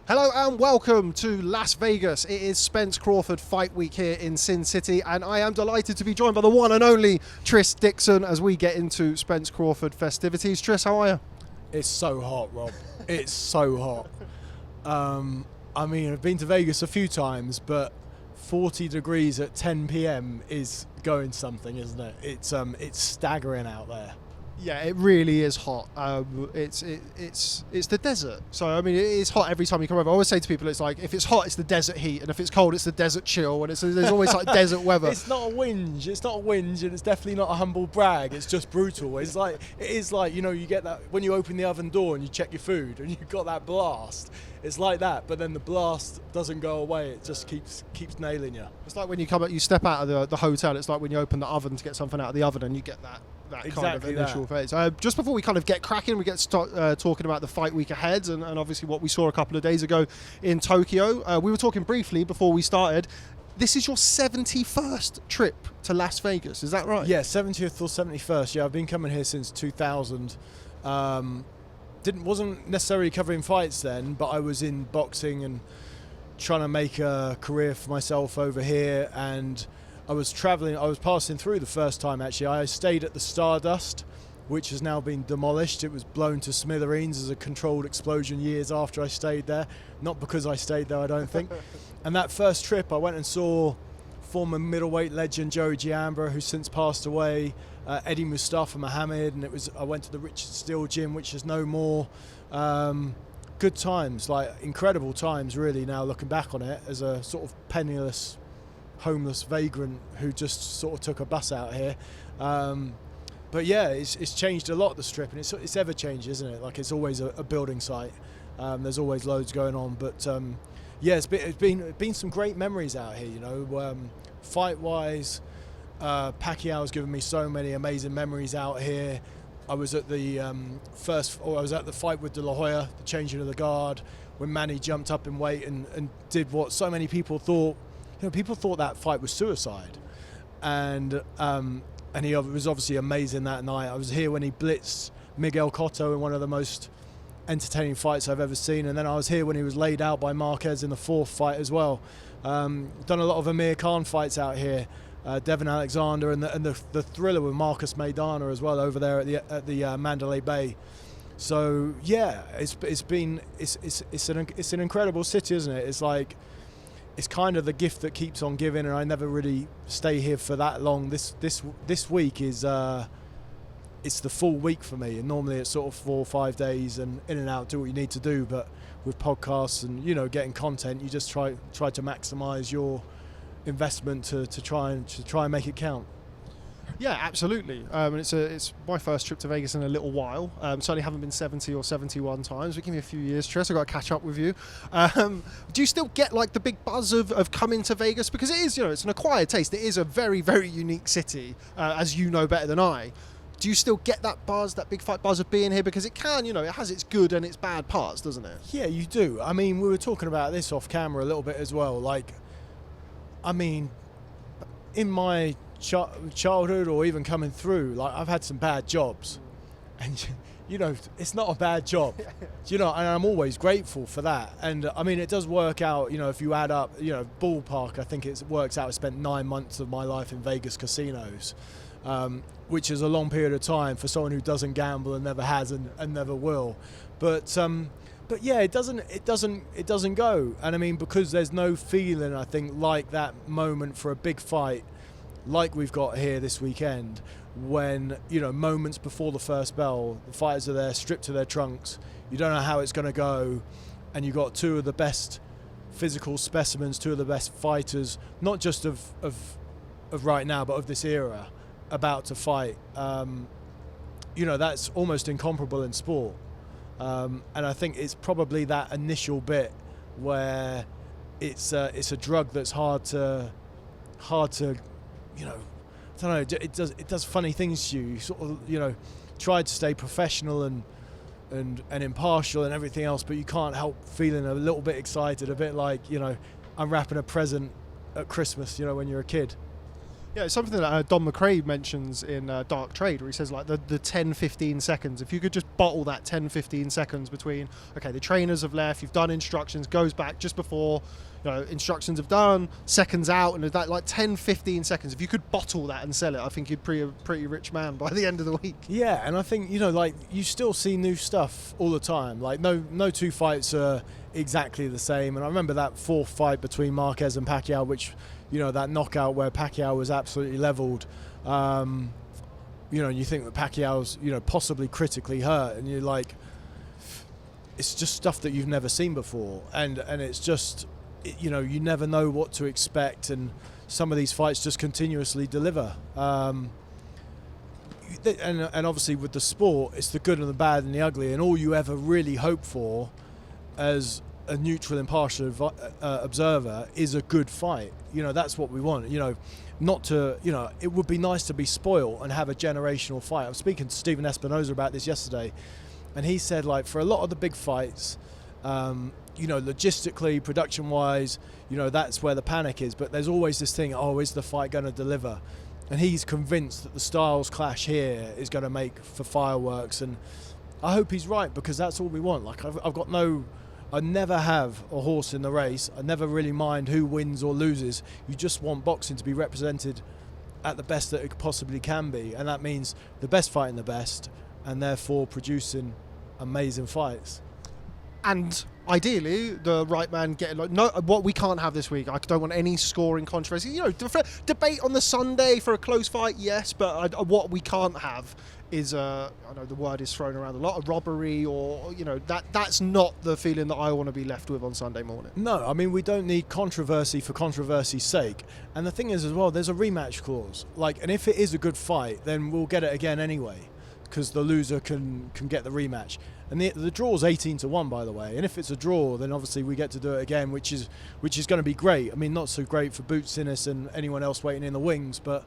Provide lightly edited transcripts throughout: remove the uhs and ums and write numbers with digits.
Hello and welcome to Las Vegas. It is Spence Crawford Fight Week here in Sin City, and I am delighted to be joined by the one and only Tris Dixon as we get into Spence Crawford festivities. Tris, how are you? It's so hot, Rob. It's so hot. I mean, I've been to Vegas a few times, but 40 degrees at 10 p.m. is going something, isn't it? It's staggering out there. Yeah, it really is hot. It's the desert. So, I mean, it is hot every time you come over. I always say to people, it's like, if it's hot, it's the desert heat, and if it's cold, it's the desert chill, and there's always like desert weather. It's not a whinge, and it's definitely not a humble brag. It's just brutal. It is like, you know, you get that when you open the oven door and you check your food, and you've got that blast. It's like that, but then the blast doesn't go away. It just keeps nailing you. It's like when you step out of the hotel. It's like when you open the oven to get something out of the oven, and you get that kind of initial phase. Just before we kind of get cracking, we get to start talking about the fight week ahead and obviously what we saw a couple of days ago in Tokyo. We were talking briefly before we started. This is your 71st trip to Las Vegas, is that right? Yeah, 70th or 71st. Yeah, I've been coming here since 2000. Wasn't necessarily covering fights then, but I was in boxing and trying to make a career for myself over here, and I was passing through the first time actually. I stayed at the Stardust, which has now been demolished. It was blown to smithereens as a controlled explosion years after I stayed there. Not because I stayed there, I don't think. And that first trip I went and saw former middleweight legend Joey Giambra, who's since passed away, Eddie Mustafa Mohammed, and I went to the Richard Steele gym, which is no more. Good times, like incredible times really, now looking back on it as a sort of penniless, homeless vagrant who just sort of took a bus out here. But yeah, it's changed a lot, the Strip, and it's ever changing, isn't it? Like, it's always a building site. There's always loads going on, but yeah, it's been some great memories out here, you know. Fight wise, Pacquiao's given me so many amazing memories out here. I was at the fight with De La Hoya, the changing of the guard, when Manny jumped up in weight and did what so many people thought. You know, people thought that fight was suicide, and he was obviously amazing that night. I was here when he blitzed Miguel Cotto in one of the most entertaining fights I've ever seen, and then I was here when he was laid out by Marquez in the fourth fight as well. Done a lot of Amir Khan fights out here, Devin Alexander, and the thriller with Marcus Maidana as well over there at the Mandalay Bay. So yeah, it's an incredible city, isn't it? It's like, it's kind of the gift that keeps on giving, and I never really stay here for that long. This week is it's the full week for me, and normally it's sort of 4 or 5 days and in and out, do what you need to do. But with podcasts and, you know, getting content, you just try to maximise your investment to try and make it count. Yeah, absolutely. It's my first trip to Vegas in a little while. Certainly haven't been 70 or 71 times. But give me a few years, Tris. I've got to catch up with you. Do you still get like the big buzz of coming to Vegas? Because it is, you know, it's an acquired taste. It is a very, very unique city, as you know better than I. Do you still get that buzz, that big fight buzz of being here? Because it can, you know, it has its good and its bad parts, doesn't it? Yeah, you do. I mean, we were talking about this off camera a little bit as well. Like, I mean, in my childhood or even coming through, like, I've had some bad jobs, and you know, it's not a bad job, you know, and I'm always grateful for that. And I mean, it does work out, you know, if you add up, you know, ballpark, I think it works out. I spent 9 months of my life in Vegas casinos, which is a long period of time for someone who doesn't gamble and never has and never will. But yeah, it doesn't go. And I mean, because there's no feeling, I think, like that moment for a big fight like we've got here this weekend, when, you know, moments before the first bell, the fighters are there stripped to their trunks, you don't know how it's going to go, and you've got two of the best physical specimens, two of the best fighters, not just of right now, but of this era, about to fight. You know, that's almost incomparable in sport. And I think it's probably that initial bit where it's a drug that's hard to, you know, I don't know, it does funny things to you. You sort of, you know, try to stay professional and impartial and everything else, but you can't help feeling a little bit excited, a bit like, you know, I'm wrapping a present at Christmas, you know, when you're a kid. Yeah, it's something that Don McRae mentions in Dark Trade, where he says like the 10-15 seconds. If you could just bottle that 10-15 seconds between, okay, the trainers have left, you've done instructions, goes back just before, instructions have done, seconds out, and that like 10-15 seconds. If you could bottle that and sell it, I think you'd be a pretty rich man by the end of the week. Yeah, and I think like you still see new stuff all the time. Like no two fights are exactly the same. And I remember that fourth fight between Marquez and Pacquiao, which, that knockout where Pacquiao was absolutely leveled. You think that Pacquiao's, possibly critically hurt, and you're like, it's just stuff that you've never seen before, and it's just, you never know what to expect, and some of these fights just continuously deliver. And obviously with the sport, it's the good and the bad and the ugly, and all you ever really hope for as a neutral, impartial observer is a good fight. That's what we want. Not to, it would be nice to be spoiled and have a generational fight. I was speaking to Stephen Espinoza about this yesterday, and he said, like, for a lot of the big fights, logistically, production-wise, that's where the panic is. But there's always this thing, is the fight going to deliver? And he's convinced that the styles clash here is going to make for fireworks. And I hope he's right, because that's all we want. Like, I never have a horse in the race. I never really mind who wins or loses. You just want boxing to be represented at the best that it possibly can be. And that means the best fighting the best, and therefore producing amazing fights. And ideally, the right man getting what we can't have this week. I don't want any scoring controversy. Debate on the Sunday for a close fight, yes, but what we can't have is I know the word is thrown around a lot, a robbery, or that's not the feeling that I want to be left with on Sunday morning. No, I mean, we don't need controversy for controversy's sake. And the thing is as well, there's a rematch clause. And if it is a good fight, then we'll get it again anyway, because the loser can get the rematch. And the draw's 18-1, by the way. And if it's a draw, then obviously we get to do it again, which is going to be great. I mean, not so great for Boots Innes and anyone else waiting in the wings, but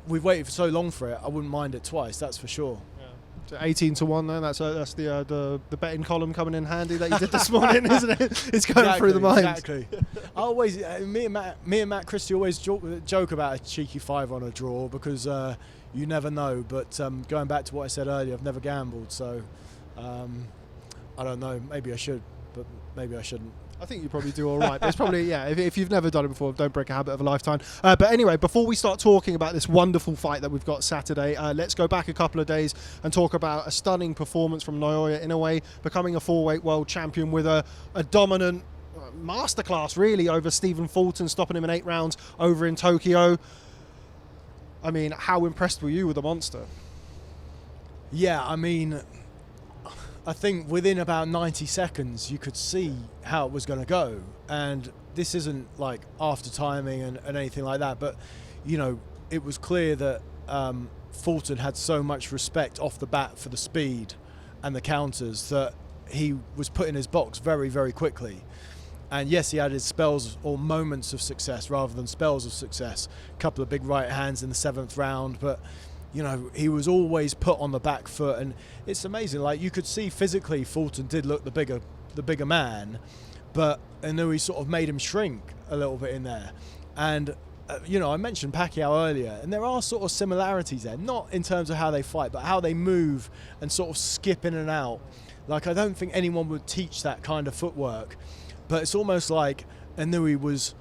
we've waited for so long for it, I wouldn't mind it twice, that's for sure. So 18-1 then, that's the betting column coming in handy that you did this morning, isn't it? It's going through the mind. Exactly. I always, me and Matt Christie always joke about a cheeky 5 on a draw, because you never know. But going back to what I said earlier, I've never gambled, so I don't know. Maybe I should, but maybe I shouldn't. I think you probably do all right. But it's probably, if you've never done it before, don't break a habit of a lifetime. But anyway, before we start talking about this wonderful fight that we've got Saturday, let's go back a couple of days and talk about a stunning performance from Naoya Inoue, becoming a 4-weight world champion with a dominant masterclass, really, over Stephen Fulton, stopping him in 8 rounds over in Tokyo. I mean, how impressed were you with the monster? Yeah, I mean, I think within about 90 seconds you could see how it was going to go, and this isn't like after timing and anything like that, but it was clear that Fulton had so much respect off the bat for the speed and the counters that he was put in his box very, very quickly. And yes, he had his spells or moments of success rather than spells of success. A couple of big right hands in the 7th round, but he was always put on the back foot, and it's amazing. Like, you could see physically Fulton did look the bigger man, but Inoue sort of made him shrink a little bit in there. And I mentioned Pacquiao earlier, and there are sort of similarities there, not in terms of how they fight, but how they move and sort of skip in and out. Like, I don't think anyone would teach that kind of footwork, but it's almost like Inoue was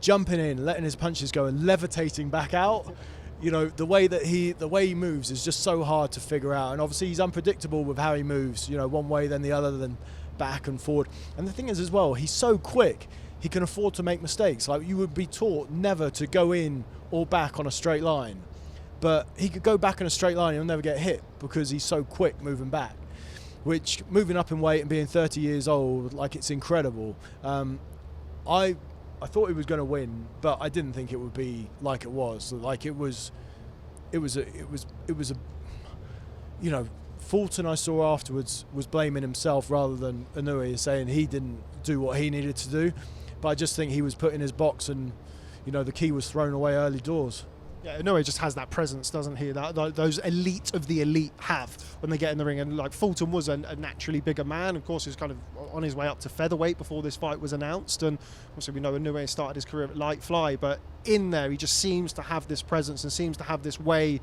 jumping in, letting his punches go, and levitating back out. The way he moves is just so hard to figure out, and obviously he's unpredictable with how he moves. One way then the other, then back and forward. And the thing is as well, he's so quick, he can afford to make mistakes. Like, you would be taught never to go in or back on a straight line, but he could go back in a straight line and he'll never get hit because he's so quick moving back. Which, moving up in weight and being 30 years old, like, it's incredible. I thought he was going to win, but I didn't think it would be like it was. Like, it was a Fulton, I saw afterwards, was blaming himself rather than Inoue, saying he didn't do what he needed to do. But I just think he was put in his box, and the key was thrown away early doors. Yeah, Inoue just has that presence, doesn't he? That those elite of the elite have when they get in the ring. And like Fulton was a naturally bigger man. Of course, he was kind of on his way up to featherweight before this fight was announced. And also we know Inoue started his career at light fly, but in there he just seems to have this presence and seems to have this way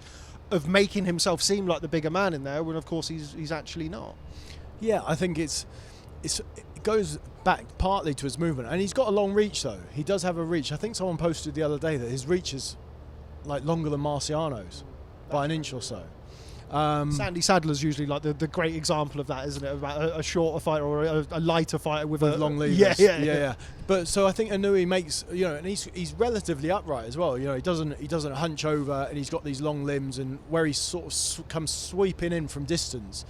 of making himself seem like the bigger man in there, when of course he's actually not. Yeah, I think it goes back partly to his movement, and he's got a long reach though. He does have a reach. I think someone posted the other day that his reach is like longer than Marciano's by an inch or so. Sandy Sadler's usually like the great example of that, isn't it? About a shorter fighter or a lighter fighter with long levers. Yeah. But so I think Inoue makes, you know, and he's relatively upright as well. You know, he doesn't hunch over, and he's got these long limbs, and where he sort of comes sweeping in from distance,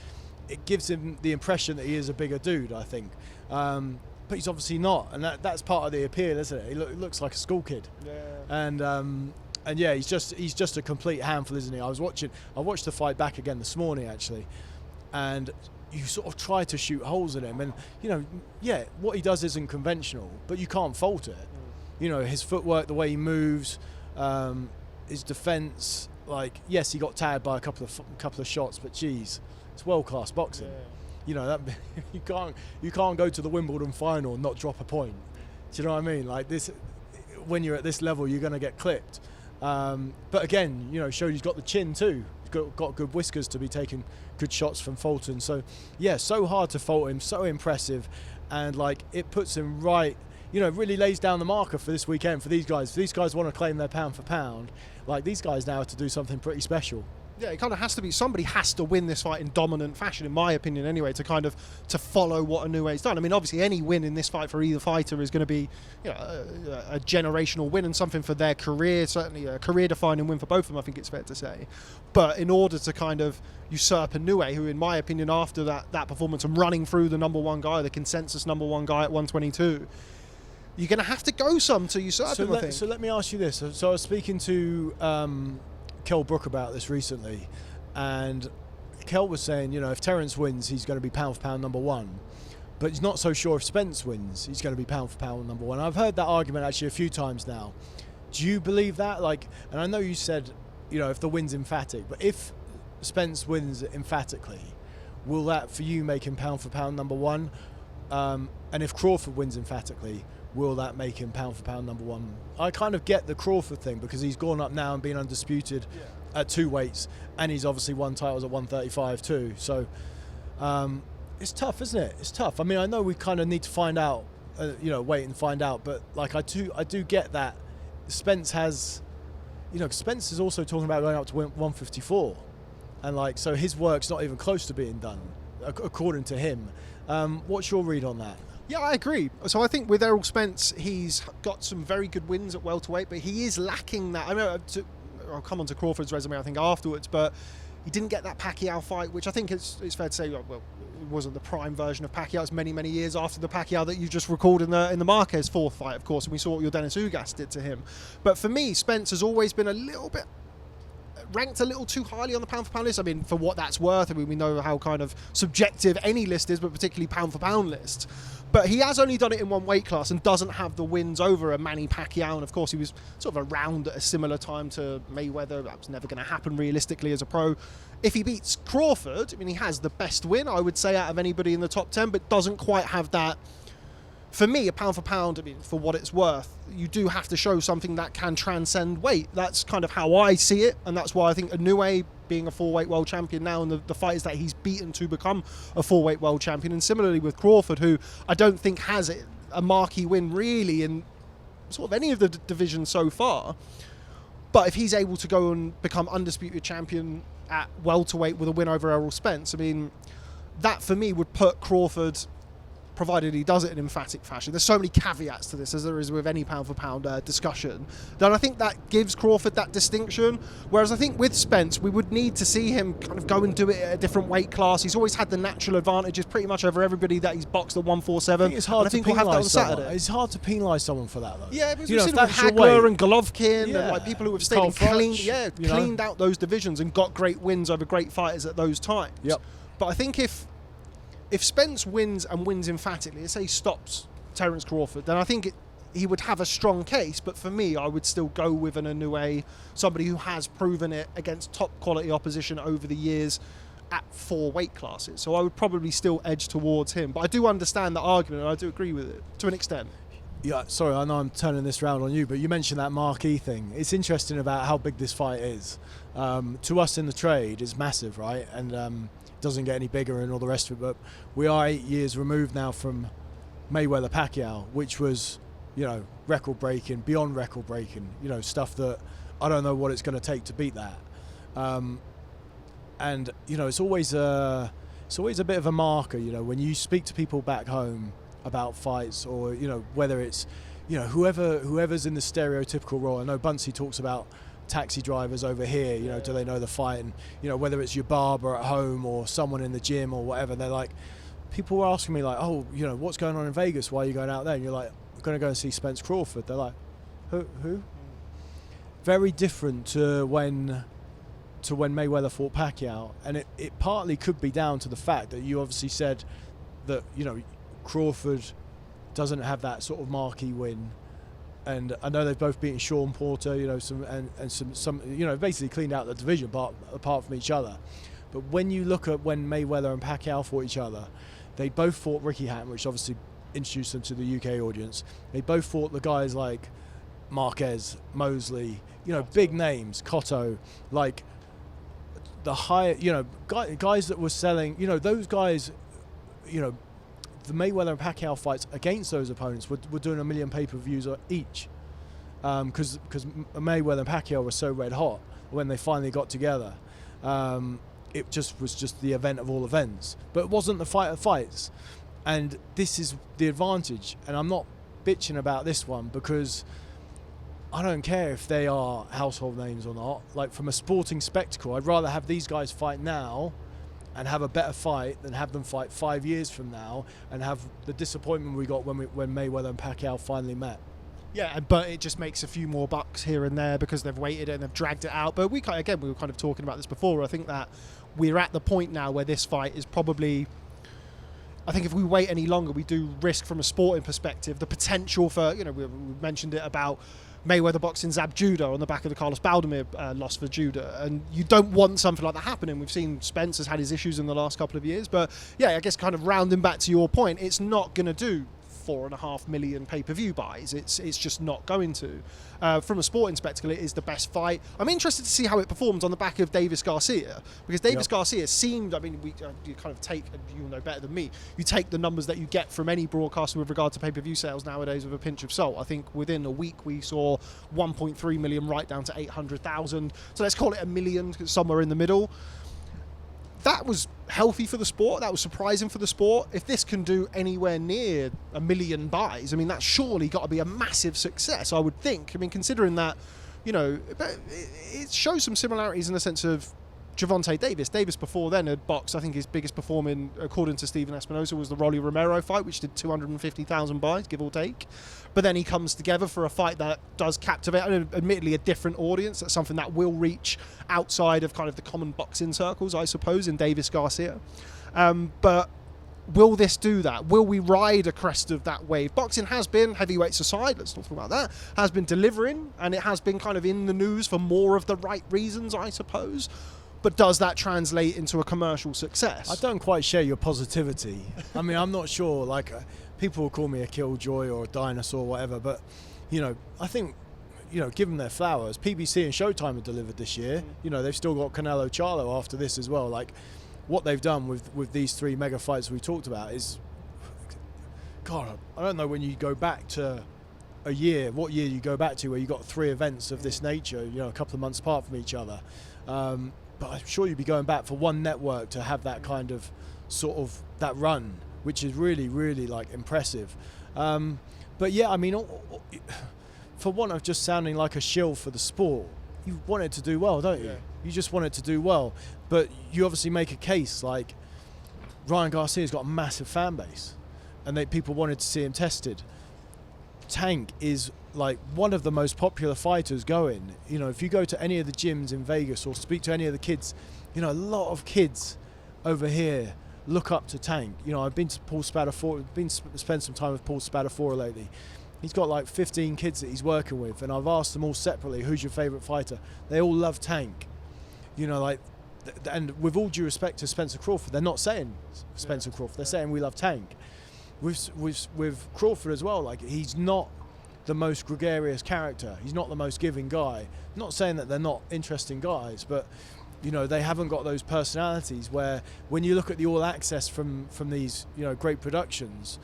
it gives him the impression that he is a bigger dude, I think. But he's obviously not, and that's part of the appeal, isn't it? He looks like a school kid. Yeah. And yeah, he's just a complete handful, isn't he? I watched the fight back again this morning actually, and you sort of try to shoot holes in him, and you know, yeah, what he does isn't conventional, but you can't fault it. You know, his footwork, the way he moves, his defense. Like, yes, he got tagged by a couple of shots, but geez, it's world-class boxing. Yeah. You know, that you can't go to the Wimbledon final and not drop a point. Do you know what I mean? Like this, when you're at this level, you're going to get clipped. But again, you know, showed he's got the chin too. He's got good whiskers to be taking good shots from Fulton. So yeah, so hard to fault him, so impressive, and like it puts him right. You know, really lays down the marker for this weekend for these guys. If these guys want to claim their pound for pound, like these guys now have to do something pretty special. Yeah, it kind of has to be, somebody has to win this fight in dominant fashion, in my opinion anyway, to follow what Inoue's done. I mean, obviously any win in this fight for either fighter is going to be, you know, a generational win and something for their career, certainly a career-defining win for both of them, I think it's fair to say. But in order to kind of usurp Inoue, who in my opinion after that performance and running through the number one guy, the consensus number one guy at 122, you're going to have to go some to usurp him, I think. So let me ask you this. So I was speaking to Kell Brook about this recently, and Kell was saying, you know, if Terence wins, he's going to be pound for pound number one, but he's not so sure if Spence wins, he's going to be pound for pound number one. I've heard that argument actually a few times now. Do you believe that? Like, and I know you said, you know, if the win's emphatic, but if Spence wins emphatically, will that for you make him pound for pound number one? And if Crawford wins emphatically, will that make him pound for pound number one? I kind of get the Crawford thing because he's gone up now and been undisputed at two weights, and he's obviously won titles at 135 too. So it's tough, isn't it? It's tough. I mean, I know we kind of need to find out, you know, wait and find out. But like I do get that Spence has, you know, Spence is also talking about going up to 154, and like so his work's not even close to being done, according to him. What's your read on that? Yeah, I agree. So I think with Errol Spence, he's got some very good wins at welterweight, but he is lacking that. I know I'll come on to Crawford's resume, I think, afterwards, but he didn't get that Pacquiao fight, which I think it's fair to say, well, it wasn't the prime version of Pacquiao. It's many, many years after the Pacquiao that you just recalled in the Marquez fourth fight, of course, and we saw what your Dennis Ugas did to him. But for me, Spence has always been a little bit ranked a little too highly on the pound for pound list. I mean, for what that's worth, I mean, we know how kind of subjective any list is, but particularly pound for pound list. But he has only done it in one weight class and doesn't have the wins over a Manny Pacquiao. And of course, he was sort of around at a similar time to Mayweather. That was never going to happen realistically as a pro. If he beats Crawford, I mean, he has the best win, I would say, out of anybody in the top 10, but doesn't quite have that. For me, a pound for pound, I mean, for what it's worth, you do have to show something that can transcend weight. That's kind of how I see it, and that's why I think Inoue, being a four-weight world champion now, and the fighters that he's beaten to become a four-weight world champion, and similarly with Crawford, who I don't think has a marquee win really in sort of any of the divisions so far. But if he's able to go and become undisputed champion at welterweight with a win over Errol Spence, I mean, that for me would put Crawford, provided he does it in emphatic fashion. There's so many caveats to this, as there is with any pound for pound discussion, then I think that gives Crawford that distinction. Whereas I think with Spence, we would need to see him kind of go and do it at a different weight class. He's always had the natural advantages pretty much over everybody that he's boxed at 147. I think it's hard to penalise someone. It's hard to penalise someone for that, though. Yeah, but we've seen it with Hagler and Golovkin and like people who have stayed and cleaned out those divisions and got great wins over great fighters at those times. Yep. But I think if Spence wins and wins emphatically, let's say he stops Terence Crawford, then I think he would have a strong case, but for me, I would still go with an Inoue, somebody who has proven it against top quality opposition over the years at 4 weight classes. So I would probably still edge towards him. But I do understand the argument, and I do agree with it to an extent. Yeah, sorry, I know I'm turning this round on you, but you mentioned that marquee thing. It's interesting about how big this fight is. To us in the trade, it's massive, right? And doesn't get any bigger and all the rest of it. But we are 8 years removed now from Mayweather-Pacquiao, which was, you know, record-breaking, beyond record-breaking, you know, stuff that I don't know what it's going to take to beat that. And, you know, it's always a bit of a marker, you know, when you speak to people back home about fights, or, you know, whether it's, you know, whoever's in the stereotypical role. I know Buncey talks about taxi drivers over here, you know, do they know the fight? And, you know, whether it's your barber at home or someone in the gym or whatever, they're like, people were asking me like, oh, you know, what's going on in Vegas? Why are you going out there? And you're like, I'm going to go and see Spence Crawford. They're like, who? Very different to when Mayweather fought Pacquiao. And it partly could be down to the fact that you obviously said that, you know, Crawford doesn't have that sort of marquee win, and I know they've both beaten Sean Porter, you know, some you know, basically cleaned out the division apart from each other. But when you look at when Mayweather and Pacquiao fought each other, they both fought Ricky Hatton, which obviously introduced them to the UK audience. They both fought the guys like Marquez, Mosley, you know, big names, Cotto, like the high, you know, guys that were selling, you know, those guys, you know, the Mayweather and Pacquiao fights against those opponents were doing 1 million pay-per-views each, because Mayweather and Pacquiao were so red hot when they finally got together. It just was just the event of all events, but it wasn't the fight of fights. And this is the advantage, and I'm not bitching about this one because I don't care if they are household names or not. Like, from a sporting spectacle, I'd rather have these guys fight now and have a better fight than have them fight 5 years from now and have the disappointment we got when Mayweather and Pacquiao finally met. Yeah, but it just makes a few more bucks here and there because they've waited and they've dragged it out. But we were kind of talking about this before. I think that we're at the point now where this fight is probably, I think if we wait any longer, we do risk, from a sporting perspective, the potential for, you know, we mentioned it about Mayweather boxing Zab Judah on the back of the Carlos Baldemir loss for Judah, and you don't want something like that happening. We've seen Spence has had his issues in the last couple of years, but yeah, I guess kind of rounding back to your point, it's not going to do 4.5 million pay-per-view buys. It's just not going to. From a sporting spectacle, it is the best fight. I'm interested to see how it performs on the back of Davis Garcia, because Davis Garcia seemed, I mean, you kind of take, you'll know better than me, you take the numbers that you get from any broadcaster with regard to pay-per-view sales nowadays with a pinch of salt. I think within a week we saw 1.3 million right down to 800,000. So let's call it 1 million, somewhere in the middle. That was healthy for the sport. That was surprising for the sport. If this can do anywhere near 1 million buys, I mean, that's surely got to be a massive success, I would think. I mean, considering that, you know, it shows some similarities in the sense of Gervonta Davis. Davis before then had boxed, I think his biggest performing, according to Steven Espinosa, was the Rolly Romero fight, which did 250,000 buys, give or take. But then he comes together for a fight that does captivate, admittedly a different audience. That's something that will reach outside of kind of the common boxing circles, I suppose, in Davis Garcia. But will this do that? Will we ride a crest of that wave? Boxing has been, heavyweights aside, let's not talk about that, has been delivering, and it has been kind of in the news for more of the right reasons, I suppose. But does that translate into a commercial success? I don't quite share your positivity. I mean, I'm not sure. Like, people will call me a killjoy or a dinosaur or whatever, but, you know, I think, you know, give them their flowers. PBC and Showtime have delivered this year. You know, they've still got Canelo Charlo after this as well. Like, what they've done with these 3 mega fights we talked about is, God, I don't know when you go back to a year, what year you go back to where you got 3 events of this nature, you know, a couple of months apart from each other. But I'm sure you'd be going back for one network to have that kind of sort of that run, which is really, really like impressive. But yeah, I mean, for want of just sounding like a shill for the sport, you want it to do well, don't you? Yeah. You just want it to do well. But you obviously make a case like Ryan Garcia's got a massive fan base and people wanted to see him tested. Tank is like one of the most popular fighters going. You know, if you go to any of the gyms in Vegas or speak to any of the kids, you know, a lot of kids over here look up to Tank. You know, I've been to Paul Spadafora, spent some time with Paul Spadafora lately, He's got like 15 kids that he's working with, and I've asked them all separately, who's your favourite fighter? They all love Tank. You know, like, and with all due respect to Spencer Crawford, they're not saying Spencer Crawford, they're saying we love Tank. With Crawford as well, like, he's not the most gregarious character. He's not the most giving guy. I'm not saying that they're not interesting guys, but you know, they haven't got those personalities where when you look at the All Access from these, you know, great productions,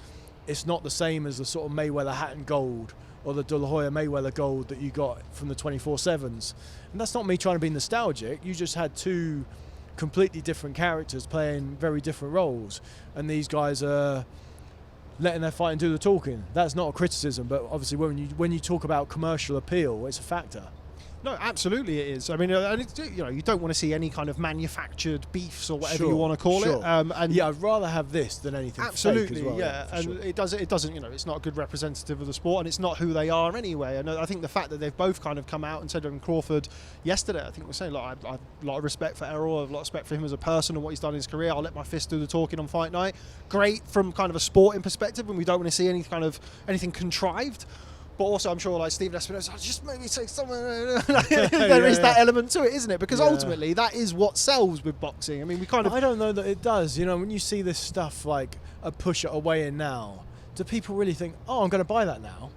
it's not the same as the sort of Mayweather Hatton Gold or the De La Hoya Mayweather Gold that you got from the 24/7s. And that's not me trying to be nostalgic. You just had two completely different characters playing very different roles, and these guys are letting their fighting do the talking. That's not a criticism, but obviously when you talk about commercial appeal, it's a factor. No, absolutely it is. I mean, and it's, you know, you don't want to see any kind of manufactured beefs or whatever you want to call it. And yeah, I'd rather have this than anything absolutely, fake as well. Yeah, and it doesn't, you know, it's not a good representative of the sport, and it's not who they are anyway. And I think the fact that they've both kind of come out and said, and Crawford yesterday, I think was saying, like, I have a lot of respect for Errol, I have a lot of respect for him as a person and what he's done in his career. I'll let my fist do the talking on fight night. Great from kind of a sporting perspective, and we don't want to see any kind of anything contrived. But also, I'm sure, like Stephen Espinosa, just maybe say something. There is that element to it, isn't it? Because ultimately, that is what sells with boxing. I mean, we kind of. I don't know that it does. You know, when you see this stuff like a push it away in now, do people really think, "Oh, I'm going to buy that now"?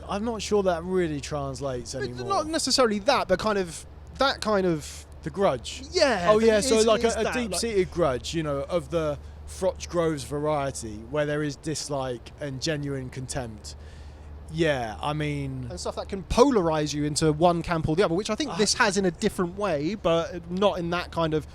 I'm not sure that really translates anymore. Not necessarily that, but kind of that kind of the grudge. Yeah. Oh yeah. So like a deep-seated grudge, you know, of the Froch Groves variety, where there is dislike and genuine contempt. Yeah, I mean... And stuff that can polarise you into one camp or the other, which I think this has in a different way, but not in that kind of...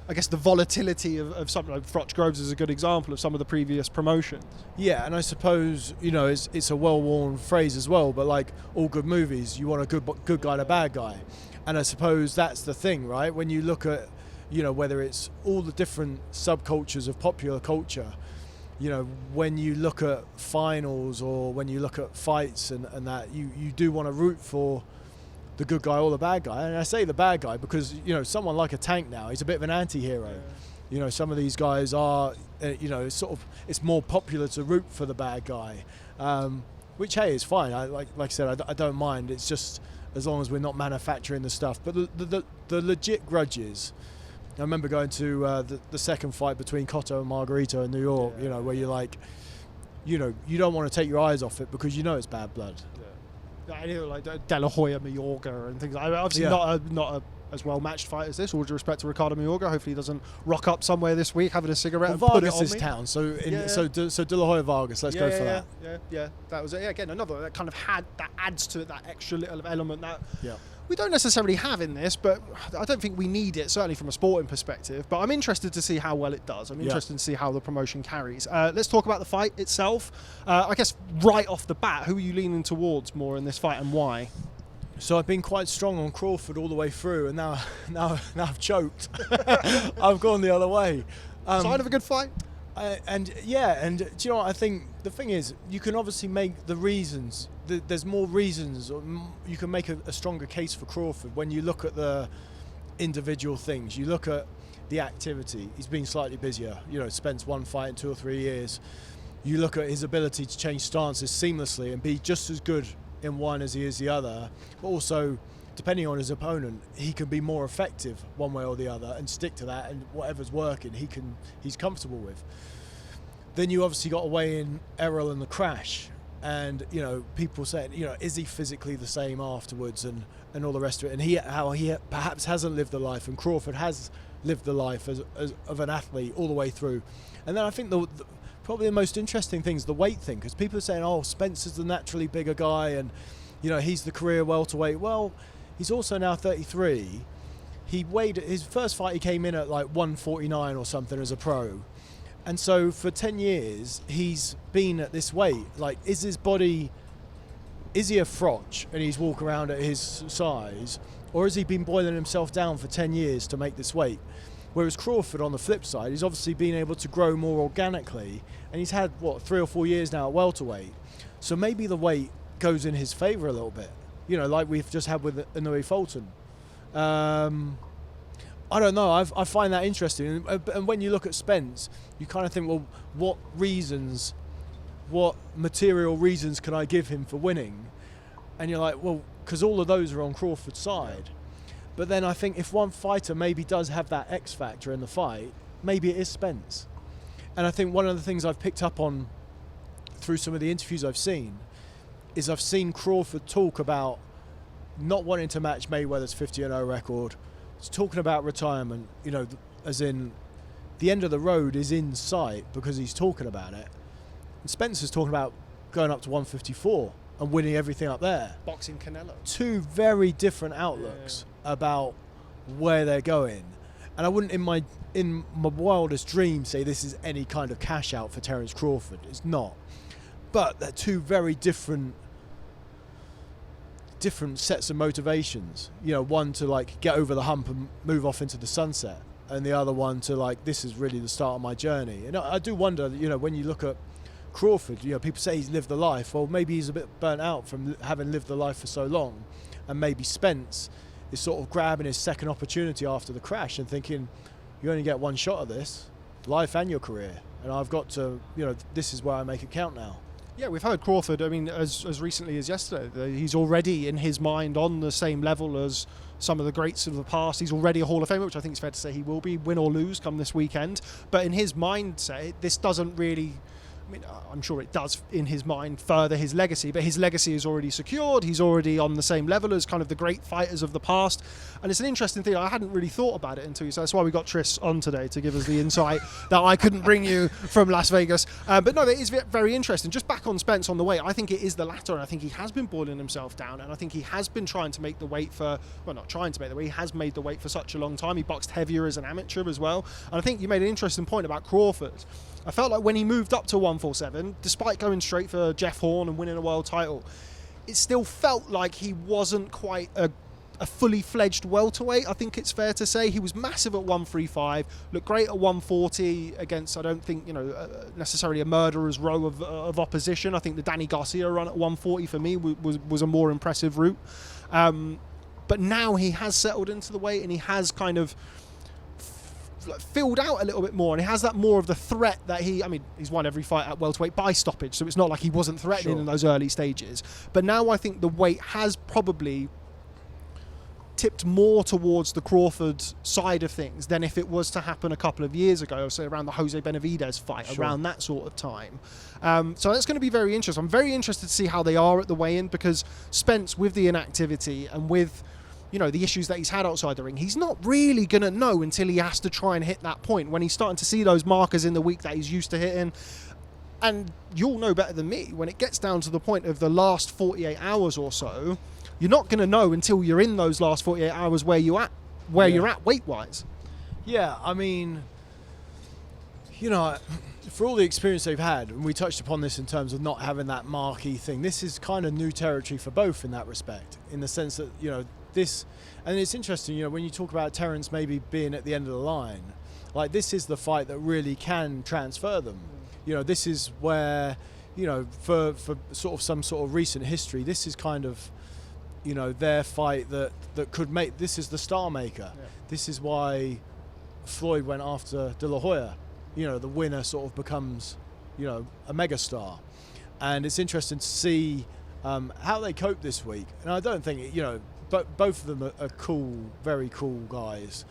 I guess the volatility of something like Froch Groves is a good example of some of the previous promotions. Yeah, and I suppose, you know, it's a well-worn phrase as well, but like all good movies, you want a good guy and a bad guy. And I suppose that's the thing, right? When you look at, you know, whether it's all the different subcultures of popular culture, you know, when you look at finals or when you look at fights and that, you do want to root for the good guy or the bad guy. And I say the bad guy because, you know, someone like a Tank now, he's a bit of an anti-hero. Yeah. You know, some of these guys are, you know, it's more popular to root for the bad guy, which, hey, is fine. Like I said, I don't mind. It's just as long as we're not manufacturing the stuff. But the legit grudges, I remember going to the second fight between Cotto and Margarito in New York, you know, where you're like, you know, you don't want to take your eyes off it because you know it's bad blood. Yeah, like De La Hoya, Mayorga and things like that. Obviously not a as well matched fight as this. All due respect to Ricardo Mayorga, hopefully he doesn't rock up somewhere this week having a cigarette and put it on Vargas is me. town, so De La Hoya Vargas. Let's go for that. Yeah, that was it. Yeah, again, another that kind of adds to it, that extra little element that. Yeah. We don't necessarily have in this, but I don't think we need it, certainly from a sporting perspective. But I'm interested to see how well it does. I'm interested to see how the promotion carries. Let's talk about the fight itself. I guess right off the bat, who are you leaning towards more in this fight and why? So I've been quite strong on Crawford all the way through, and now I've choked. I've gone the other way. Sign of a good fight? And do you know what? I think the thing is, you can obviously make the reasons. There's more reasons, or you can make a stronger case for Crawford when you look at the individual things. You look at the activity. He's been slightly busier. You know, Spence one fight in 2 or 3 years. You look at his ability to change stances seamlessly and be just as good in one as he is the other. But also, depending on his opponent, he can be more effective one way or the other and stick to that. And whatever's working, he's comfortable with. Then you obviously got to weigh in Errol and the crash. And, you know, people saying, you know, is he physically the same afterwards and all the rest of it? And how he perhaps hasn't lived the life, and Crawford has lived the life as of an athlete all the way through. And then I think probably the most interesting thing is the weight thing, because people are saying, oh, Spencer's the naturally bigger guy and, you know, he's the career welterweight. Well, he's also now 33. He weighed, his first fight he came in at like 149 or something as a pro. And so for 10 years, he's been at this weight. Like, is he a Froch and he's walking around at his size? Or has he been boiling himself down for 10 years to make this weight? Whereas Crawford, on the flip side, he's obviously been able to grow more organically. And he's had, 3 or 4 years now at welterweight. So maybe the weight goes in his favour a little bit. You know, like we've just had with Inoue Fulton. I don't know. I find that interesting. And when you look at Spence, you kind of think, well, what reasons what material reasons can I give him for winning? And you're like, well, because all of those are on Crawford's side. But then I think if one fighter maybe does have that X factor in the fight, maybe it is Spence. And I think one of the things I've picked up on through some of the interviews I've seen is I've seen Crawford talk about not wanting to match Mayweather's 50-0 record. He's talking about retirement, you know, as in the end of the road is in sight because he's talking about it. And Spencer's talking about going up to 154 and winning everything up there. Boxing Canelo. Two very different outlooks about where they're going. And I wouldn't in my wildest dreams say this is any kind of cash out for Terence Crawford. It's not. But they're two very different sets of motivations. You know, one to like get over the hump and move off into the sunset, and the other one to like, this is really the start of my journey. And I do wonder, you know, when you look at Crawford, you know, people say he's lived the life. Well, maybe he's a bit burnt out from having lived the life for so long, and maybe Spence is sort of grabbing his second opportunity after the crash and thinking, you only get one shot at this, life and your career, and I've got to, you know, this is where I make it count now. Yeah, we've heard Crawford, I mean, as recently as yesterday, he's already in his mind on the same level as some of the greats of the past. He's already a Hall of Famer, which I think is fair to say he will be, win or lose, come this weekend. But in his mindset, this doesn't really, I mean, I'm sure it does in his mind further his legacy, but his legacy is already secured. He's already on the same level as kind of the great fighters of the past. And it's an interesting thing. I hadn't really thought about it until you said. That's why we got Tris on today, to give us the insight that I couldn't bring you from Las Vegas. But no, it is very interesting. Just back on Spence on the weight, I think it is the latter. And I think he has been boiling himself down. And I think he has been trying to make the weight for, well, not trying to make the weight, he has made the weight for such a long time. He boxed heavier as an amateur as well. And I think you made an interesting point about Crawford. I felt like when he moved up to 147, despite going straight for Jeff Horn and winning a world title, it still felt like he wasn't quite a fully fledged welterweight. I think it's fair to say he was massive at 135, looked great at 140 against, I don't think, you know, necessarily a murderer's row of opposition. I think the Danny Garcia run at 140 for me was a more impressive route. But now he has settled into the weight and he has kind of filled out a little bit more, and he has that more of the threat that he's won every fight at welterweight by stoppage, so it's not like he wasn't threatening in those early stages. But now I think the weight has probably tipped more towards the Crawford side of things than if it was to happen a couple of years ago, say around the Jose Benavidez fight, around that sort of time. So that's going to be very interesting. I'm very interested to see how they are at the weigh-in, because Spence, with the inactivity and with, you know, the issues that he's had outside the ring, he's not really going to know until he has to try and hit that point when he's starting to see those markers in the week that he's used to hitting. And you'll know better than me, when it gets down to the point of the last 48 hours or so, you're not going to know until you're in those last 48 hours where you're at weight-wise. Yeah, I mean, you know, for all the experience they've had, and we touched upon this in terms of not having that marquee thing, this is kind of new territory for both in that respect, in the sense that, you know, this, and it's interesting, you know, when you talk about Terence maybe being at the end of the line, like, this is the fight that really can transfer them. You know, this is where, you know, for sort of some sort of recent history, this is kind of, you know, their fight that could make, this is the star maker. Yeah. This is why Floyd went after De La Hoya. You know, the winner sort of becomes, you know, a megastar. And it's interesting to see how they cope this week. And I don't think, you know, but both of them are cool, very cool guys,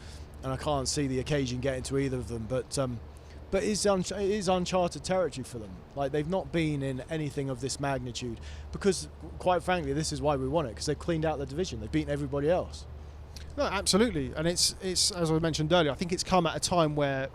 and I can't see the occasion getting to either of them. But it is uncharted territory for them. Like, they've not been in anything of this magnitude, because, quite frankly, this is why we won it, because they've cleaned out the division. They've beaten everybody else. No, absolutely, and it's as I mentioned earlier, I think it's come at a time where,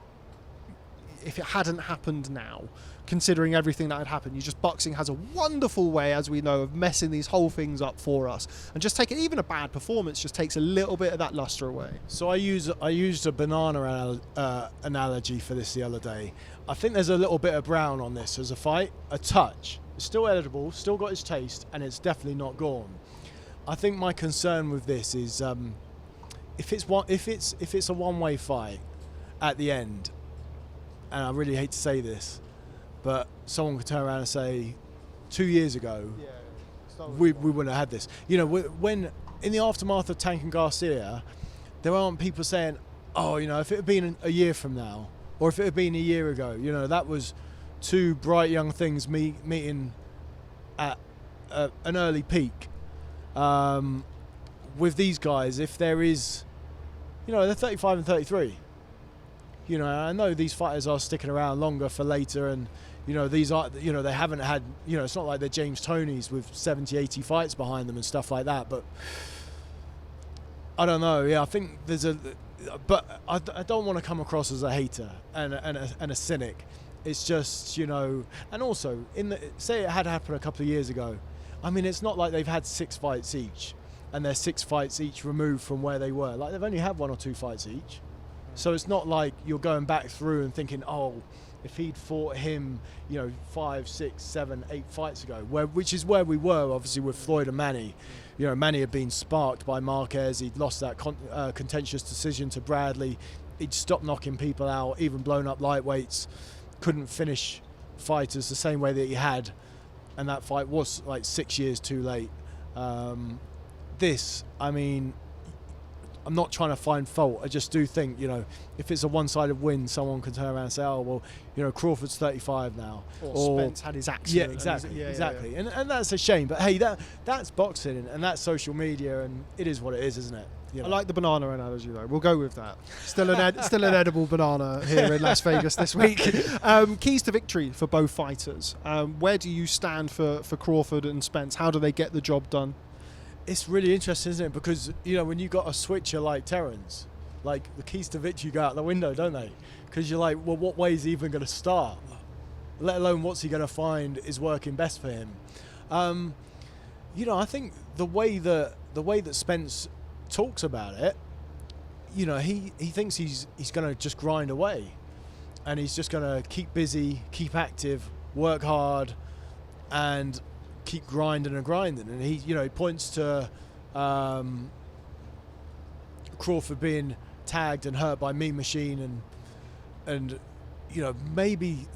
if it hadn't happened now, considering everything that had happened, boxing has a wonderful way, as we know, of messing these whole things up for us, and just taking, even a bad performance just takes a little bit of that luster away. So I used a banana analogy for this the other day. I think there's a little bit of brown on this as a fight, a touch. It's still edible, still got its taste, and it's definitely not gone. I think my concern with this is if it's a one-way fight at the end, and I really hate to say this, but someone could turn around and say, 2 years ago, we wouldn't have had this. You know, when in the aftermath of Tank and Garcia, there aren't people saying, oh, you know, if it had been a year from now, or if it had been a year ago, you know, that was two bright young things meeting at an early peak. With these guys, if there is, they're 35 and 33. I know these fighters are sticking around longer for later, and these are, they haven't had, it's not like they're James Tonys with 70, 80 fights behind them and stuff like that. But I don't know. Yeah, I think but I don't want to come across as a hater and a cynic. It's just, and also say it had happened a couple of years ago. I mean, it's not like they've had 6 fights each, and they're 6 fights each removed from where they were. Like, they've only had 1 or 2 fights each. So it's not like you're going back through and thinking, oh, if he'd fought him, 5, 6, 7, 8 fights ago, which is where we were, obviously, with Floyd and Manny. Manny had been sparked by Marquez. He'd lost that contentious decision to Bradley. He'd stopped knocking people out, even blown up lightweights. Couldn't finish fighters the same way that he had. And that fight was like 6 years too late. I'm not trying to find fault. I just do think, if it's a one-sided win, someone can turn around and say, oh, well, Crawford's 35 now. Or Spence had his accident. Yeah, exactly. And that's a shame. But, hey, that's boxing, and that's social media, and it is what it is, isn't it? I like the banana analogy, though. We'll go with that. Still an edible banana here in Las Vegas this week. Keys to victory for both fighters. Where do you stand for Crawford and Spence? How do they get the job done? It's really interesting, isn't it? Because, when you got a switcher like Terence, like, the keys to victory go out the window, don't they? Because you're like, well, what way is he even going to start? Let alone what's he going to find is working best for him. I think the way that Spence talks about it, he thinks he's going to just grind away, and he's just going to keep busy, keep active, work hard, and keep grinding. And he points to Crawford being tagged and hurt by Mean Machine, and maybe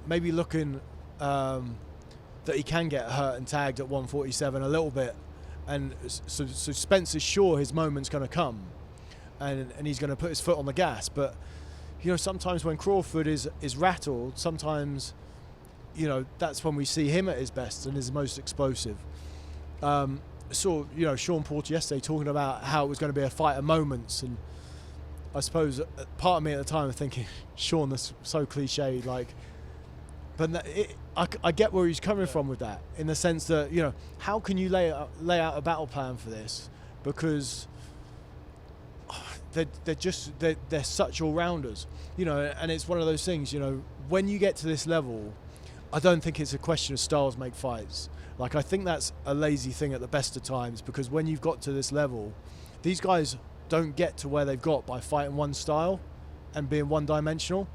looking that he can get hurt and tagged at 147 a little bit. And so Spence is sure his moment's going to come, and he's going to put his foot on the gas. But sometimes when Crawford is rattled, sometimes that's when we see him at his best and his most explosive. Saw Sean Porter yesterday talking about how it was going to be a fight of moments, and I suppose part of me at the time was thinking, Sean, that's so cliched, like. But I get where he's coming from with that, in the sense that, how can you lay out a battle plan for this? Because they're such all-rounders, and it's one of those things, when you get to this level, I don't think it's a question of styles make fights. Like, I think that's a lazy thing at the best of times, because when you've got to this level, these guys don't get to where they've got by fighting one style and being one-dimensional.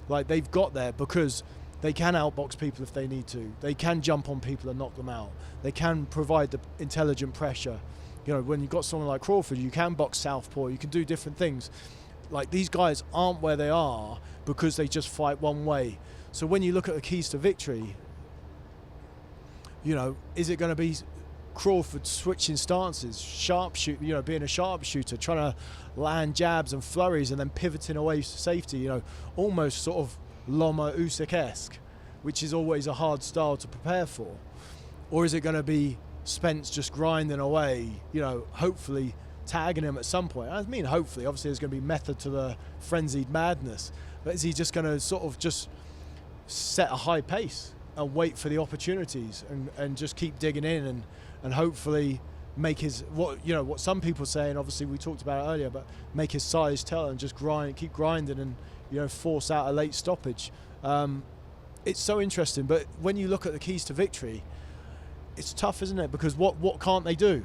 Like, they've got there because they can outbox people if they need to. They can jump on people and knock them out. They can provide the intelligent pressure. When you've got someone like Crawford, you can box southpaw. You can do different things. Like, these guys aren't where they are because they just fight one way. So when you look at the keys to victory, is it going to be Crawford switching stances, being a sharpshooter, trying to land jabs and flurries and then pivoting away to safety, almost sort of Loma Usyk-esque, which is always a hard style to prepare for? Or is it going to be Spence just grinding away, hopefully tagging him at some point? I mean, hopefully. Obviously, there's going to be method to the frenzied madness. But is he just going to sort of just set a high pace and wait for the opportunities and just keep digging in and hopefully make his, what some people say, and obviously we talked about it earlier, but make his size tell and just keep grinding and force out a late stoppage. It's so interesting, but when you look at the keys to victory, it's tough, isn't it? Because what can't they do?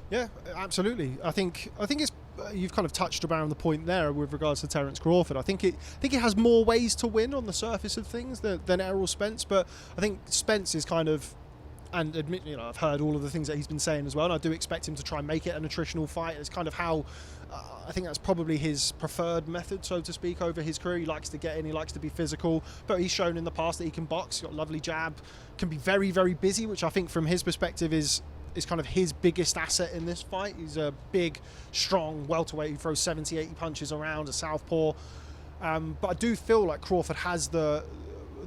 Yeah, absolutely. I think it's you've kind of touched around the point there with regards to Terence Crawford. I think it has more ways to win on the surface of things than Errol Spence, but I think Spence is kind of, and admit, I've heard all of the things that he's been saying as well, and I do expect him to try and make it an attritional fight. It's kind of how I think that's probably his preferred method, so to speak, over his career. He likes to get in, he likes to be physical, but he's shown in the past that he can box. He's got a lovely jab, can be very, very busy, which I think from his perspective is kind of his biggest asset in this fight. He's a big, strong welterweight who throws 70, 80 punches around, a southpaw. But I do feel like Crawford has the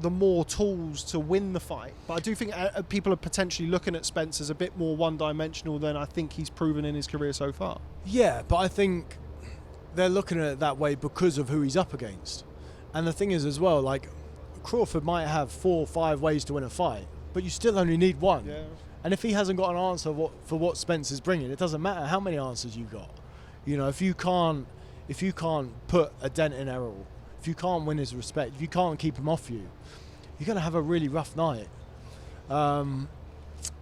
the more tools to win the fight. But I do think people are potentially looking at Spence as a bit more one-dimensional than I think he's proven in his career so far. Yeah, but I think they're looking at it that way because of who he's up against. And the thing is as well, like, Crawford might have 4 or 5 ways to win a fight, but you still only need one. Yeah. And if he hasn't got an answer for what Spence is bringing, it doesn't matter how many answers you got. You know, if you can't put a dent in Errol, if you can't win his respect, if you can't keep him off you, you're going to have a really rough night.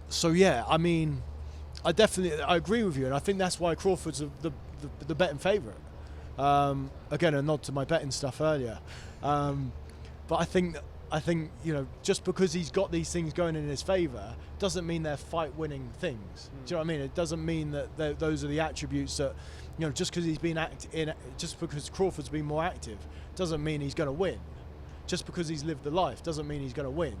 So yeah, I mean, I agree with you, and I think that's why Crawford's the betting favourite. Again, a nod to my betting stuff earlier. But I think just because he's got these things going in his favour doesn't mean they're fight-winning things. Do you know what I mean? It doesn't mean that those are the attributes that, just because he's been just because Crawford's been more active doesn't mean he's going to win. Just because he's lived the life doesn't mean he's going to win.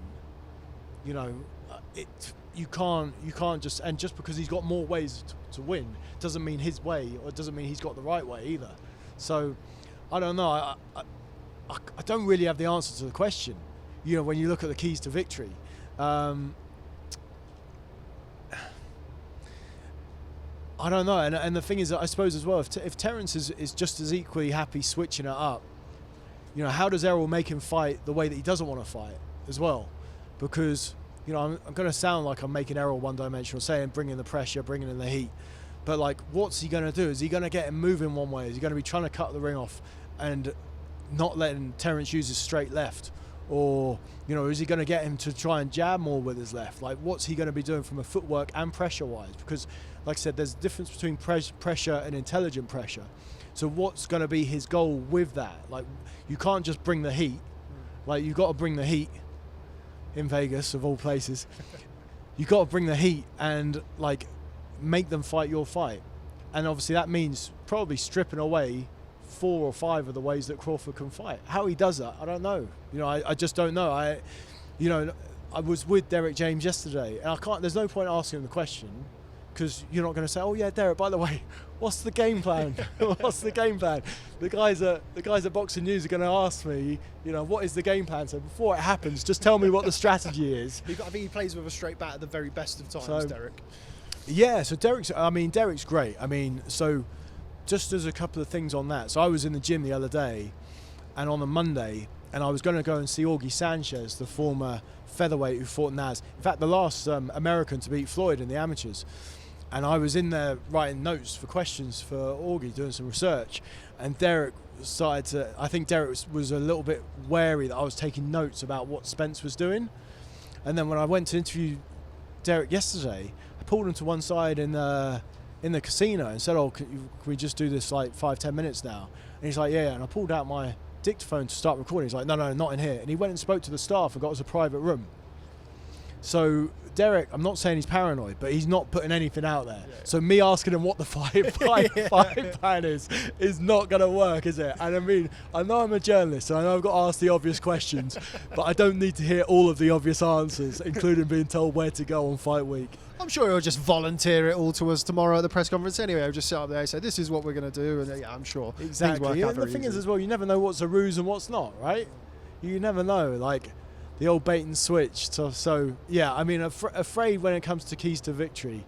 You can't just because he's got more ways to win doesn't mean his way, or it doesn't mean he's got the right way either. So I don't know. I don't really have the answer to the question. When you look at the keys to victory, I don't know. And the thing is that I suppose as well, if Terence is just as equally happy switching it up, how does Errol make him fight the way that he doesn't want to fight as well? Because, I'm going to sound like I'm making Errol one-dimensional, saying bringing the pressure, bringing in the heat. But, like, what's he going to do? Is he going to get him moving one way? Is he going to be trying to cut the ring off and not letting Terence use his straight left? Or, is he going to get him to try and jab more with his left? Like, what's he going to be doing from a footwork and pressure-wise? Because, like I said, there's a difference between pressure and intelligent pressure. So what's going to be his goal with that? Like, you can't just bring the heat. Like, you've got to bring the heat in Vegas, of all places. You've got to bring the heat and, like, make them fight your fight. And obviously that means probably stripping away 4 or 5 of the ways that Crawford can fight. How he does that, I don't know. I just don't know. I was with Derrick James yesterday, and there's no point asking him the question, because you're not going to say, oh yeah, Derrick, by the way, what's the game plan? What's the game plan? The guys at Boxing News are going to ask me, what is the game plan? So before it happens, just tell me what the strategy is. I think he plays with a straight bat at the very best of times, Derrick. Yeah, so Derrick's great. So just as a couple of things on that. So I was in the gym the other day, and on the Monday, and I was going to go and see Augie Sanchez, the former featherweight who fought Naz. In fact, the last American to beat Floyd in the amateurs. And I was in there writing notes for questions for Augie, doing some research. And Derrick I think Derrick was a little bit wary that I was taking notes about what Spence was doing. And then when I went to interview Derrick yesterday, I pulled him to one side in the casino and said, can we just do this like 5-10 minutes now? And he's like, yeah. And I pulled out my dictaphone to start recording. He's like, no, not in here. And he went and spoke to the staff and got us a private room. So Derrick, I'm not saying he's paranoid, but he's not putting anything out there. Yeah. So me asking him what the fight plan is not going to work, is it? And I know I'm a journalist, and I know I've got to ask the obvious questions, but I don't need to hear all of the obvious answers, including being told where to go on fight week. I'm sure he'll just volunteer it all to us tomorrow at the press conference anyway. He'll just sit up there and say, this is what we're going to do, and yeah, I'm sure. Exactly. And the thing is as well, you never know what's a ruse and what's not, right? You never know, like the old bait and switch. So yeah, afraid when it comes to keys to victory,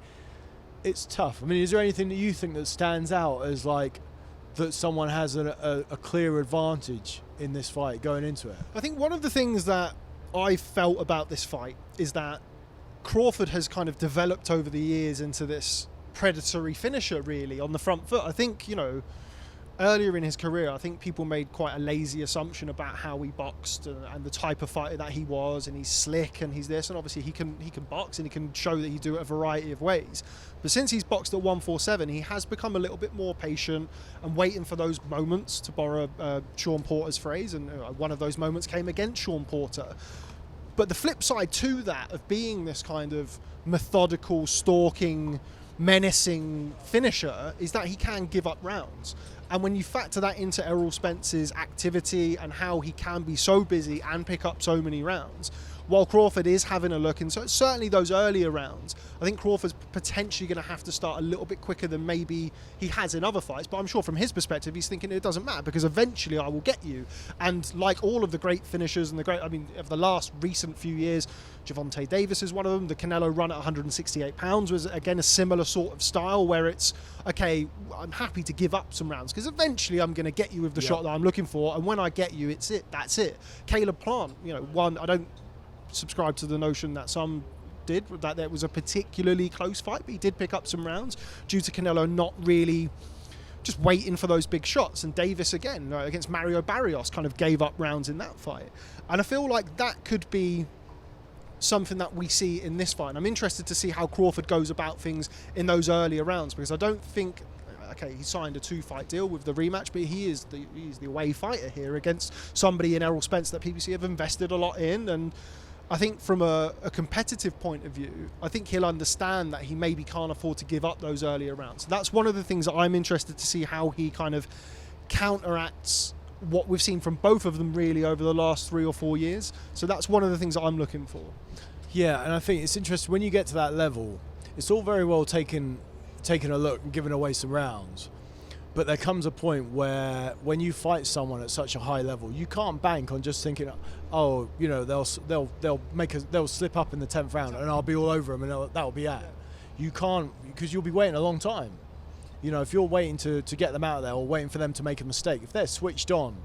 it's tough. Is there anything that you think that stands out as like that someone has a clear advantage in this fight going into it? I think one of the things that I felt about this fight is that Crawford has kind of developed over the years into this predatory finisher, really, on the front foot. I think, earlier in his career, I think people made quite a lazy assumption about how he boxed and the type of fighter that he was, and he's slick and he's this, and obviously he can box and he can show that he do it a variety of ways. But since he's boxed at 147, he has become a little bit more patient and waiting for those moments, to borrow Sean Porter's phrase, and one of those moments came against Sean Porter. But the flip side to that, of being this kind of methodical, stalking, menacing finisher, is that he can give up rounds. And when you factor that into Errol Spence's activity and how he can be so busy and pick up so many rounds, while Crawford is having a look, and so certainly those earlier rounds, I think Crawford's potentially going to have to start a little bit quicker than maybe he has in other fights. But I'm sure from his perspective, he's thinking it doesn't matter because eventually I will get you. And like all of the great finishers and of the last recent few years, Gervonta Davis is one of them. The Canelo run at 168 pounds was again a similar sort of style where it's, okay, I'm happy to give up some rounds because eventually I'm going to get you with the shot that I'm looking for. And when I get you, that's it. Caleb Plant, I don't subscribe to the notion that some did, that there was a particularly close fight, but he did pick up some rounds due to Canelo not really just waiting for those big shots. And Davis again against Mario Barrios kind of gave up rounds in that fight, and I feel like that could be something that we see in this fight. And I'm interested to see how Crawford goes about things in those earlier rounds, because I don't think, okay, he signed a 2-fight deal with the rematch, but he's the away fighter here against somebody in Errol Spence that PBC have invested a lot in. And I think from a competitive point of view, I think he'll understand that he maybe can't afford to give up those earlier rounds. That's one of the things that I'm interested to see how he kind of counteracts what we've seen from both of them really over the last 3 or 4 years. So that's one of the things that I'm looking for. Yeah, and I think it's interesting when you get to that level, it's all very well taking a look and giving away some rounds, but there comes a point where when you fight someone at such a high level, you can't bank on just thinking, oh, they'll slip up in the 10th round and I'll be all over them and that'll be it. You can't, because you'll be waiting a long time. If you're waiting to get them out of there or waiting for them to make a mistake, if they're switched on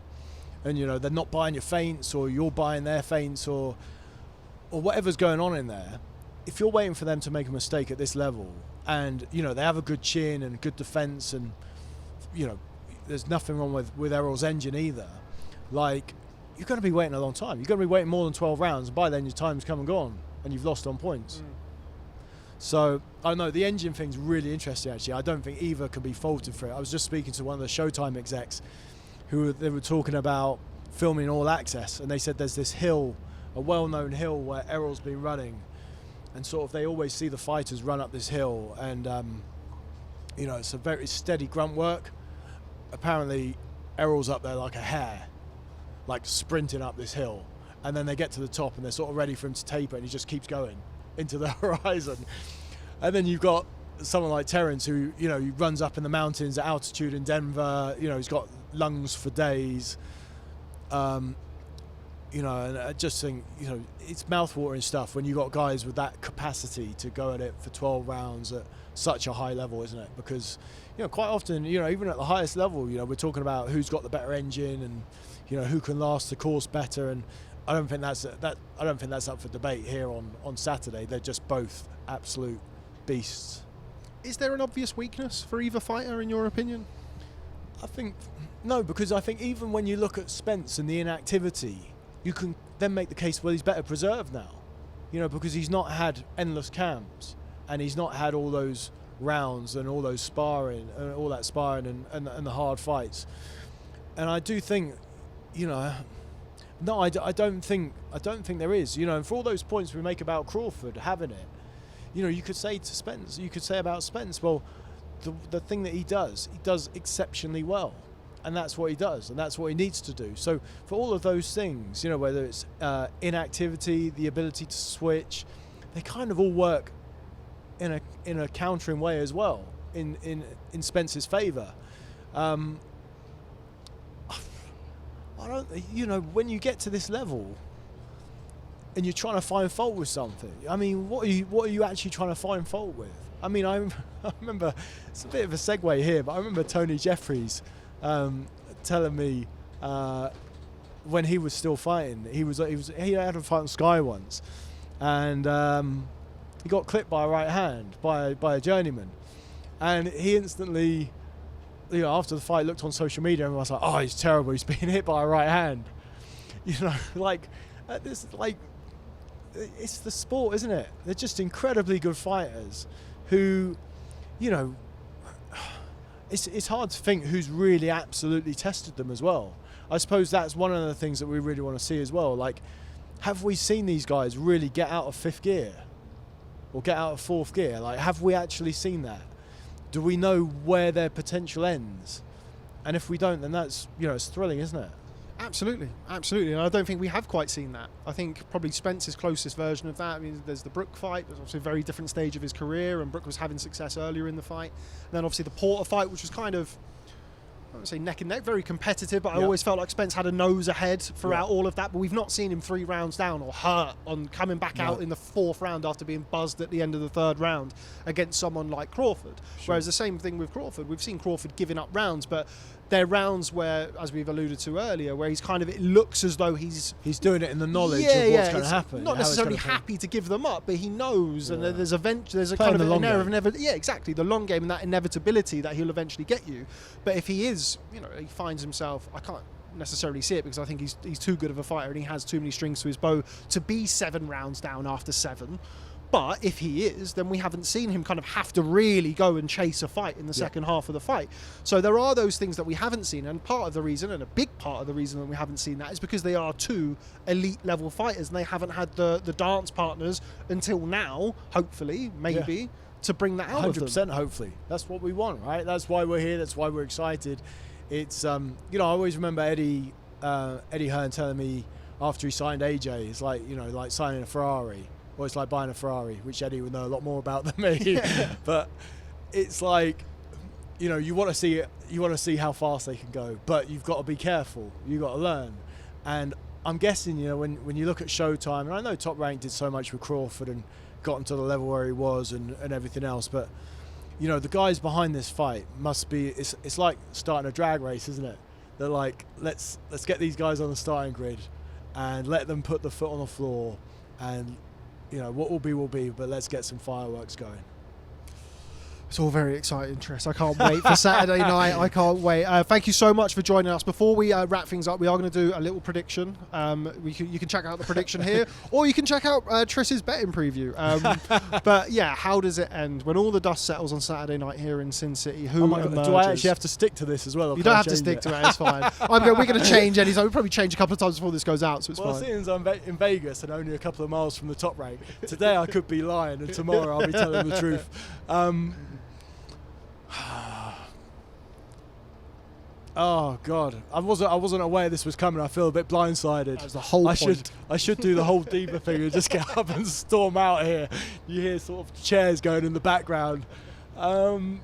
and they're not buying your feints or you're buying their feints or whatever's going on in there, if you're waiting for them to make a mistake at this level and they have a good chin and good defense and there's nothing wrong with Errol's engine either, like, you're going to be waiting a long time. You're going to be waiting more than 12 rounds, and by then your time's come and gone and you've lost on points. So I know the engine thing's really interesting actually. I don't think either can be faulted for it. I was just speaking to one of the Showtime execs they were talking about filming All Access, and they said there's this hill, a well-known hill where Errol's been running, and sort of they always see the fighters run up this hill, and it's a very steady grunt work. Apparently Errol's up there like a hare, like sprinting up this hill, and then they get to the top and they're sort of ready for him to taper, and he just keeps going into the horizon. And then you've got someone like Terence who he runs up in the mountains at altitude in Denver, he's got lungs for days, and I just think it's mouthwatering stuff when you got guys with that capacity to go at it for 12 rounds at such a high level, isn't it? Because quite often even at the highest level we're talking about who's got the better engine and who can last the course better, and I don't think that's up for debate here on Saturday. They're just both absolute beasts. Is there an obvious weakness for either fighter in your opinion? I think no, because I think even when you look at Spence and the inactivity, you can then make the case, well, he's better preserved now, because he's not had endless camps and he's not had all those rounds and all those sparring and all that sparring and the hard fights. And I do think, no, I don't think there is, and for all those points we make about Crawford having it, you could say to Spence, you could say about Spence, well, the thing that he does exceptionally well, and that's what he does, and that's what he needs to do. So for all of those things, whether it's inactivity, the ability to switch, they kind of all work in a countering way as well in Spence's favour. I don't, when you get to this level and you're trying to find fault with something, I mean, what are you actually trying to find fault with? I mean, I remember, it's a bit of a segue here, but I remember Tony Jeffries telling me when he was still fighting, he had a fight on Sky once, and he got clipped by a right hand by a journeyman, and he instantly, after the fight, looked on social media and was like, "Oh, he's terrible. He's being hit by a right hand." It's the sport, isn't it? They're just incredibly good fighters who, it's hard to think who's really absolutely tested them as well. I suppose that's one of the things that we really want to see as well. Like, have we seen these guys really get out of fifth gear or get out of fourth gear? Like, have we actually seen that? Do we know where their potential ends? And if we don't, then that's, it's thrilling, isn't it? Absolutely, absolutely. And I don't think we have quite seen that. I think probably Spence's closest version of that. I mean, there's the Brook fight. There's obviously a very different stage of his career, and Brook was having success earlier in the fight. And then obviously the Porter fight, which was kind of, I wouldn't say neck and neck, very competitive, but I always felt like Spence had a nose ahead throughout all of that. But we've not seen him 3 rounds down or hurt on coming back out in the 4th round after being buzzed at the end of the 3rd round against someone like Crawford. Whereas the same thing with Crawford. We've seen Crawford giving up rounds, but they're rounds where, as we've alluded to earlier, where he's kind of, it looks as though he's doing it in the knowledge of what's going to happen. Not necessarily happy to give them up, but he knows, and there's a kind of an air of exactly, the long game and that inevitability that he'll eventually get you. But if he is, he finds himself, I can't necessarily see it because I think he's too good of a fighter and he has too many strings to his bow to be 7 rounds down after 7. But if he is, then we haven't seen him kind of have to really go and chase a fight in the second half of the fight. So there are those things that we haven't seen, and part of the reason, and a big part of the reason that we haven't seen that, is because they are 2 elite level fighters and they haven't had the dance partners until now, hopefully, maybe, to bring that out of them. 100% hopefully. That's what we want, right? That's why we're here, that's why we're excited. It's, I always remember Eddie Hearn telling me after he signed AJ, it's like, like signing a Ferrari. Or it's like buying a Ferrari, which Eddie would know a lot more about than me. But it's like, you want to see it. You want to see how fast they can go, but you've got to be careful. You've got to learn. And I'm guessing, when you look at Showtime, and I know Top Rank did so much with Crawford and got him to the level where he was and everything else, but the guys behind this fight must be. It's like starting a drag race, isn't it? They're like, let's get these guys on the starting grid, and let them put the foot on the floor, and what will be, but let's get some fireworks going. It's all very exciting, Tris. I can't wait for Saturday night. I can't wait. Thank you so much for joining us. Before we wrap things up, we are going to do a little prediction. You can check out the prediction here, or you can check out Tris's betting preview. But yeah, how does it end? When all the dust settles on Saturday night here in Sin City, who emerges? Do I actually have to stick to this as well? You don't have to stick to it. It's fine. We're going to change any. We'll probably change a couple of times before this goes out, so it's fine. Since I'm in Vegas and only a couple of miles from the Top Rank, today I could be lying, and tomorrow I'll be telling the truth. Oh God, I wasn't aware this was coming. I feel a bit blindsided. That was the whole point. I should do the whole diva thing and just get up and storm out here. You hear sort of chairs going in the background. I'll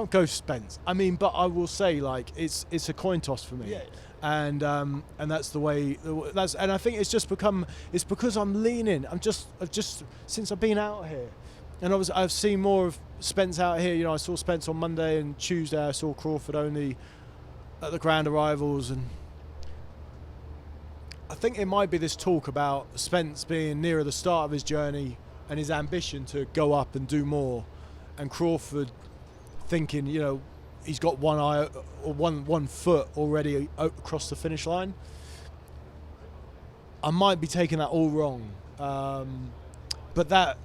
go Spence. But I will say, like, it's a coin toss for me. And that's the way. And I think it's because I'm leaning. I've just since I've been out here. And I've seen more of Spence out here. I saw Spence on Monday and Tuesday. I saw Crawford only at the grand arrivals. And I think it might be this talk about Spence being nearer the start of his journey and his ambition to go up and do more. And Crawford thinking, he's got one eye or one foot already across the finish line. I might be taking that all wrong. But that...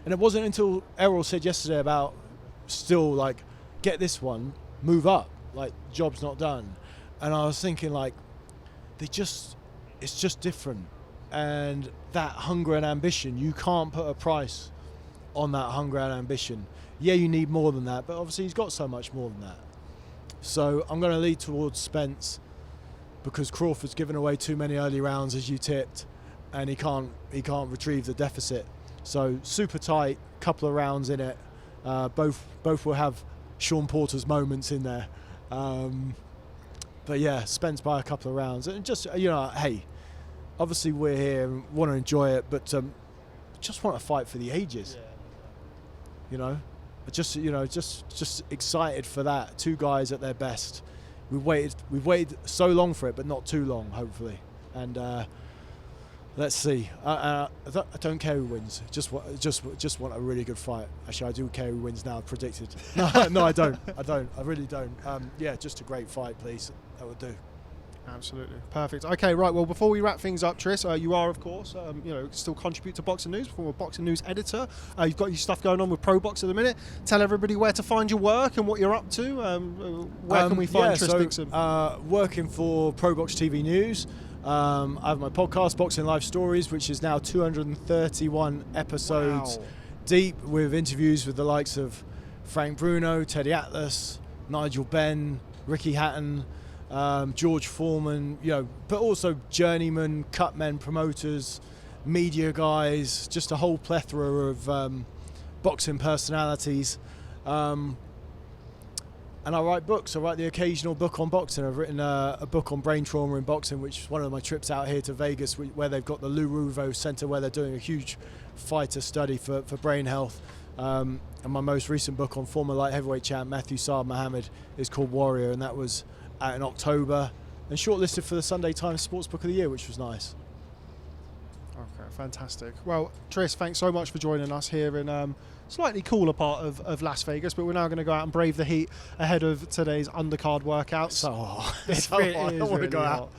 And it wasn't until Errol said yesterday about still, like, get this one, move up, like, job's not done. And I was thinking, like, it's just different. And that hunger and ambition, you can't put a price on that hunger and ambition. Yeah, you need more than that, but obviously he's got so much more than that. So I'm going to lead towards Spence because Crawford's given away too many early rounds, as you tipped, and he can't retrieve the deficit. So super tight, couple of rounds in it. Both will have Sean Porter's moments in there. But yeah, Spence by a couple of rounds. And just, hey, obviously we're here and want to enjoy it, but just want to fight for the ages. Just excited for that. 2 guys at their best. We've waited so long for it, but not too long, hopefully. And let's see. I don't care who wins. Just want a really good fight. Actually, I do care who wins now. Predicted. No, I don't. I really don't. Just a great fight, please. That would do. Absolutely. Perfect. Okay, right. Well, before we wrap things up, Tris, you are, of course, still contribute to Boxing News, former Boxing News editor. You've got your stuff going on with Pro Box at the minute. Tell everybody where to find your work and what you're up to. Where can we find Tris Dixon? Working for Pro Box TV News. I have my podcast, Boxing Life Stories, which is now 231 episodes deep, with interviews with the likes of Frank Bruno, Teddy Atlas, Nigel Benn, Ricky Hatton, George Foreman, but also journeyman, cutmen, promoters, media guys, just a whole plethora of boxing personalities. And I write books. I write the occasional book on boxing. I've written a book on brain trauma in boxing, which is one of my trips out here to Vegas, where they've got the Lou Ruvo Center, where they're doing a huge fighter study for brain health. And my most recent book on former light heavyweight champ Matthew Saad Mohammed is called Warrior, and that was out in October and shortlisted for the Sunday Times Sports Book of the Year, which was nice. Okay, fantastic. Well, Tris, thanks so much for joining us here in slightly cooler part of Las Vegas, but we're now going to go out and brave the heat ahead of today's undercard workouts. So hot. I don't want to go out.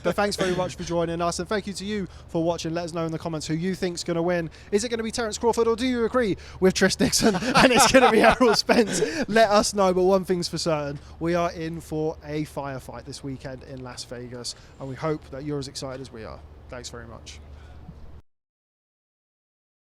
But thanks very much for joining us, and thank you to you for watching. Let us know in the comments who you think's going to win. Is it going to be Terence Crawford, or do you agree with Tris Dixon and it's going to be Errol Spence? Let us know, but one thing's for certain, we are in for a firefight this weekend in Las Vegas, and we hope that you're as excited as we are. Thanks very much.